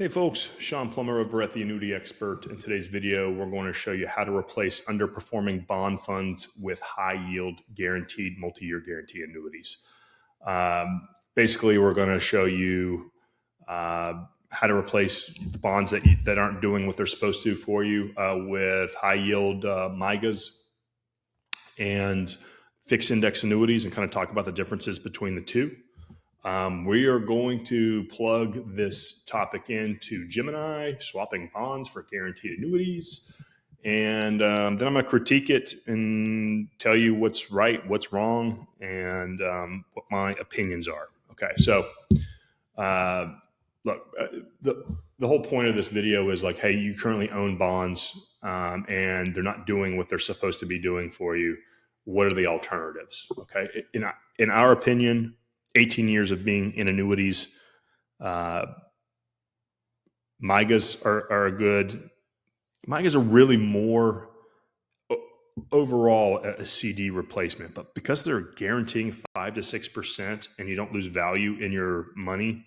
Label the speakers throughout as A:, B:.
A: Hey folks, Shawn Plummer over at the Annuity Expert. In today's video, we're going to show you how to replace underperforming bond funds with high-yield guaranteed multi-year guarantee annuities. Basically, we're going to show you how to replace the bonds that aren't doing what they're supposed to for you with high-yield MYGAs and fixed index annuities, and kind of talk about the differences between the two. We are going to plug this topic into Gemini, swapping bonds for guaranteed annuities. And then I'm going to critique it and tell you what's right, what's wrong, and what my opinions are. Okay, so look, the whole point of this video is like, hey, you currently own bonds and they're not doing what they're supposed to be doing for you. What are the alternatives? Okay, in our opinion, 18 years of being in annuities, MYGAs are good. MYGAs are really more overall a CD replacement, but because they're guaranteeing 5 to 6% and you don't lose value in your money,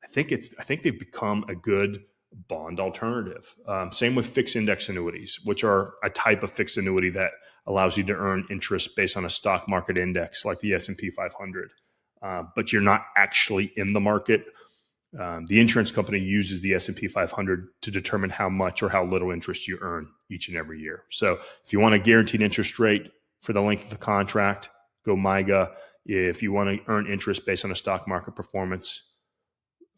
A: I think they've become a good bond alternative. Same with fixed index annuities, which are a type of fixed annuity that allows you to earn interest based on a stock market index like the S&P 500. But you're not actually in the market. The insurance company uses the S&P 500 to determine how much or how little interest you earn each and every year. So if you want a guaranteed interest rate for the length of the contract, go MYGA. If you want to earn interest based on a stock market performance,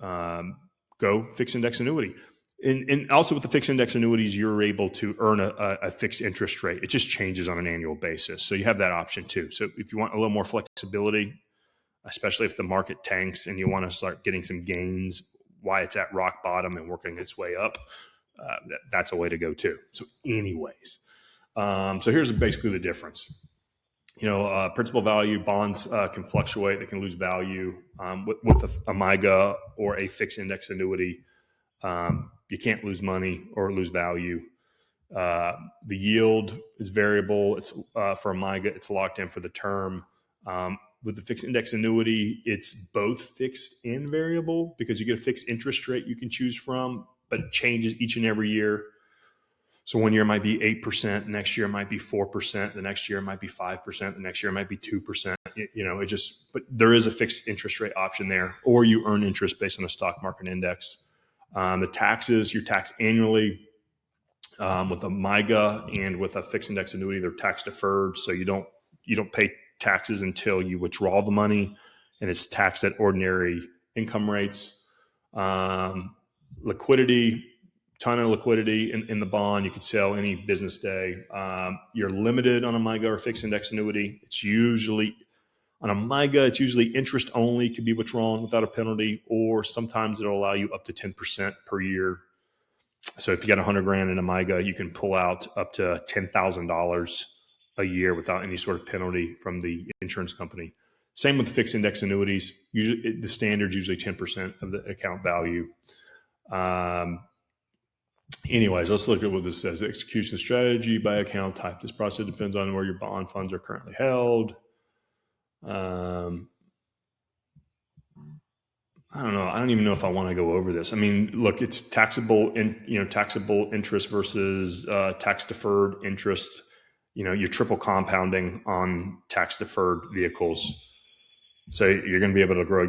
A: go fixed index annuity. And also with the fixed index annuities, you're able to earn a fixed interest rate. It just changes on an annual basis. So you have that option too. So if you want a little more flexibility, especially if the market tanks and you want to start getting some gains while it's at rock bottom and working its way up, that's a way to go too. So anyways, so here's basically the difference. Principal value bonds can fluctuate. They can lose value with a MYGA or a fixed index annuity. You can't lose money or lose value. The yield is variable. It's for a MYGA, it's locked in for the term. With the fixed index annuity, it's both fixed and variable because you get a fixed interest rate you can choose from, but it changes each and every year. So one year might be 8%, the next year it might be 4%, the next year it might be 5%, the next year it might be 2%. But there is a fixed interest rate option there, or you earn interest based on a stock market index. The taxes, you're taxed annually. With a MYGA and with a fixed index annuity, they're tax deferred, so you don't pay taxes until you withdraw the money, and it's taxed at ordinary income rates. Liquidity, ton of liquidity in the bond. You could sell any business day. You're limited on a MYGA or fixed index annuity. It's usually on a MYGA, it's usually interest only, could be withdrawn without a penalty, or sometimes it'll allow you up to 10% per year. So if you got $100,000 in a MYGA, you can pull out up to $10,000 a year without any sort of penalty from the insurance company. Same with fixed index annuities. Usually, the standard's usually 10% of the account value. Anyways, let's look at what this says. Execution strategy by account type. This process depends on where your bond funds are currently held. I don't know. I don't even know if I want to go over this. I mean, look, it's taxable interest versus tax deferred interest. You're triple compounding on tax deferred vehicles. So you're going to be able to grow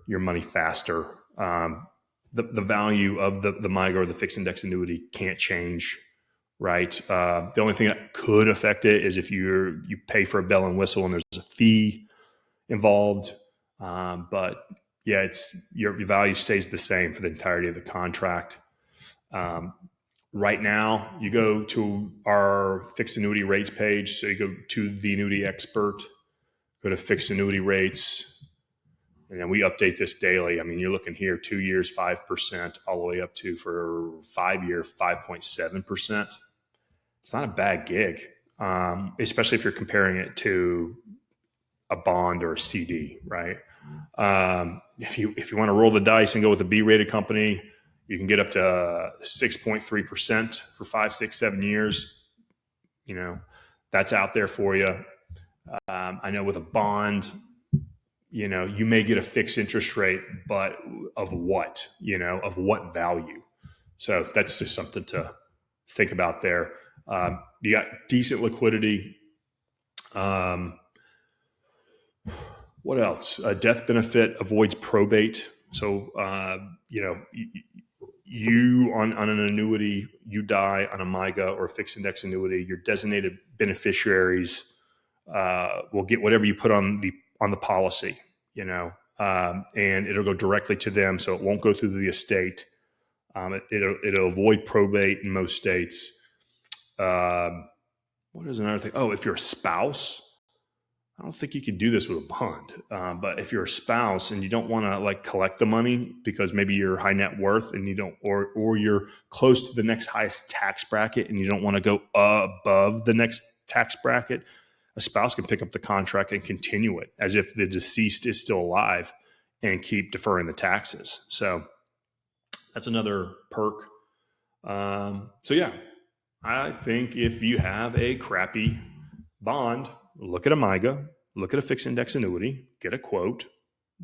A: your money faster. The value of the MYGA or the fixed index annuity can't change, right? The only thing that could affect it is if you pay for a bell and whistle and there's a fee involved. But yeah, your value stays the same for the entirety of the contract. Right now, you go to our fixed annuity rates page. So you go to the Annuity Expert, go to fixed annuity rates, and then we update this daily. I mean, you're looking here, 2 years, 5%, all the way up to for 5 year, 5.7%. It's not a bad gig, especially if you're comparing it to a bond or a CD, right? If you want to roll the dice and go with a B-rated company, you can get up to 6.3% for 5, 6, 7 years. That's out there for you. I know with a bond, you may get a fixed interest rate, but of what, of what value? So that's just something to think about there. You got decent liquidity. What else? A death benefit avoids probate. So, you on an annuity, you die on a MYGA or a fixed index annuity, your designated beneficiaries will get whatever you put on the policy, and it'll go directly to them. So it won't go through the estate. It'll avoid probate in most states. What is another thing? Oh, if you're a spouse, I don't think you can do this with a bond. But if you're a spouse and you don't want to collect the money because maybe you're high net worth and you don't, or you're close to the next highest tax bracket and you don't want to go above the next tax bracket, a spouse can pick up the contract and continue it as if the deceased is still alive and keep deferring the taxes. So that's another perk. So yeah, I think if you have a crappy bond, look at a MYGA, look at a fixed index annuity, get a quote.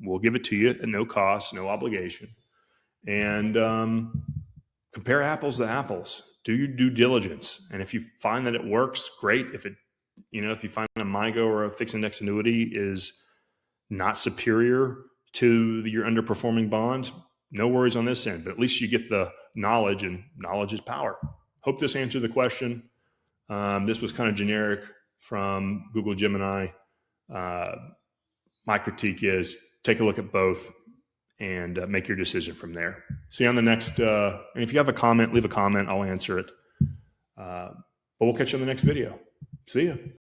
A: We'll give it to you at no cost, no obligation. And compare apples to apples. Do your due diligence. And if you find that it works, great. If you find a MYGA or a fixed index annuity is not superior to your underperforming bonds, no worries on this end. But at least you get the knowledge, and knowledge is power. Hope this answered the question. This was kind of generic from Google Gemini. My critique is take a look at both and make your decision from there. See you on the next, and if you have a comment, leave a comment. I'll answer it. But we'll catch you on the next video. See ya.